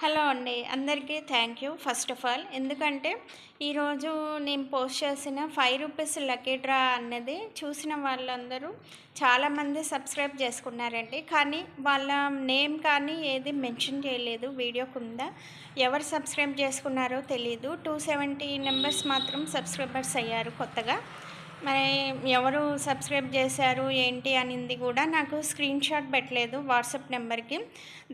Hello అండి. అందరికీ thank you first of all. ఎందుకంటే, ఈరోజు నేను పోస్ట్ చేసిన రూ. 5 లక్కీ డ్రా అన్నది చూసిన వాళ్ళందరూ చాలామంది సబ్స్క్రైబ్ చేసుకున్నారండి. కానీ వాళ్ళ నేమ్ కానీ ఏది మెన్షన్ చేయలేదు వీడియో కింద. ఎవరు సబ్స్క్రైబ్ చేసుకున్నారో తెలీదు. 270 మెంబర్స్ మాత్రం సబ్స్క్రైబర్స్ అయ్యారు కొత్తగా. మరి ఎవరు సబ్స్క్రైబ్ చేశారు ఏంటి అనింది కూడా నాకు స్క్రీన్ షాట్ పెట్టలేదు వాట్సాప్ నెంబర్‌కి.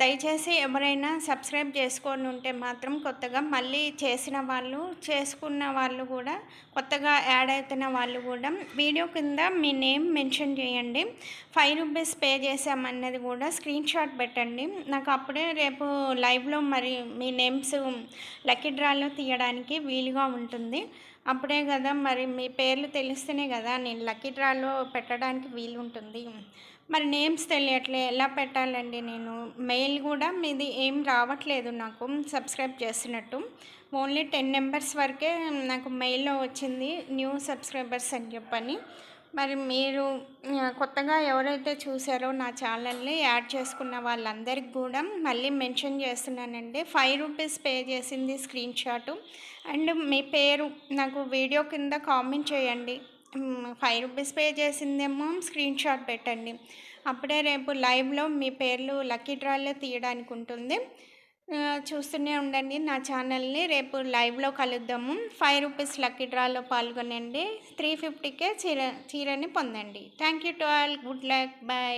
దయచేసి ఎవరైనా సబ్స్క్రైబ్ చేసుకొని ఉంటే మాత్రం కొత్తగా మళ్ళీ చేసిన వాళ్ళు, చేసుకున్న వాళ్ళు కూడా కొత్తగా యాడ్ అవుతున్న వాళ్ళు కూడా వీడియో కింద మీ నేమ్ మెన్షన్ చేయండి. రూ. 5 పే చేశామన్నది కూడా స్క్రీన్ షాట్ పెట్టండి. నాకు అప్పుడే రేపు లైవ్‌లో మరి మీ నేమ్స్ లక్కీ డ్రాలో తీయడానికి వీలుగా ఉంటుంది. అప్పుడే కదా మరి మీ పేర్లు తెలిస్తేనే కదా నేను లక్కీ డ్రాలో పెట్టడానికి వీలుంటుంది. మరి నేమ్స్ తెలియట్లే ఎలా పెట్టాలండి నేను? మెయిల్ కూడా మీది ఏం రావట్లేదు నాకు సబ్స్క్రైబ్ చేసినట్టు. ఓన్లీ 10 మెంబర్స్ వరకే నాకు మెయిల్‌లో వచ్చింది న్యూ సబ్స్క్రైబర్స్ అని చెప్పని. మరి మీరు కొత్తగా ఎవరైతే చూసారో నా ఛానల్‌ని యాడ్ చేసుకున్న వాళ్ళందరికి కూడా మళ్ళీ మెన్షన్ చేస్తున్నానండి. రూ. 5 పే చేసింది స్క్రీన్ షాటు అండ్ మీ పేరు నాకు వీడియో కింద కామెంట్ చేయండి. రూ. 5 పే చేసిందేమో స్క్రీన్ షాట్ పెట్టండి. అప్పుడే రేపు లైవ్‌లో మీ పేర్లు లక్కీ డ్రాలో తీయడానికి ఉంటుంది. చూస్తూనే ఉండండి నా ఛానల్‌ని. రేపు లైవ్‌లో కలుద్దాము. రూ. 5 లక్కీ డ్రాలో పాల్గొనండి. 350కే చీరని పొందండి. Thank you to all. Good luck. By.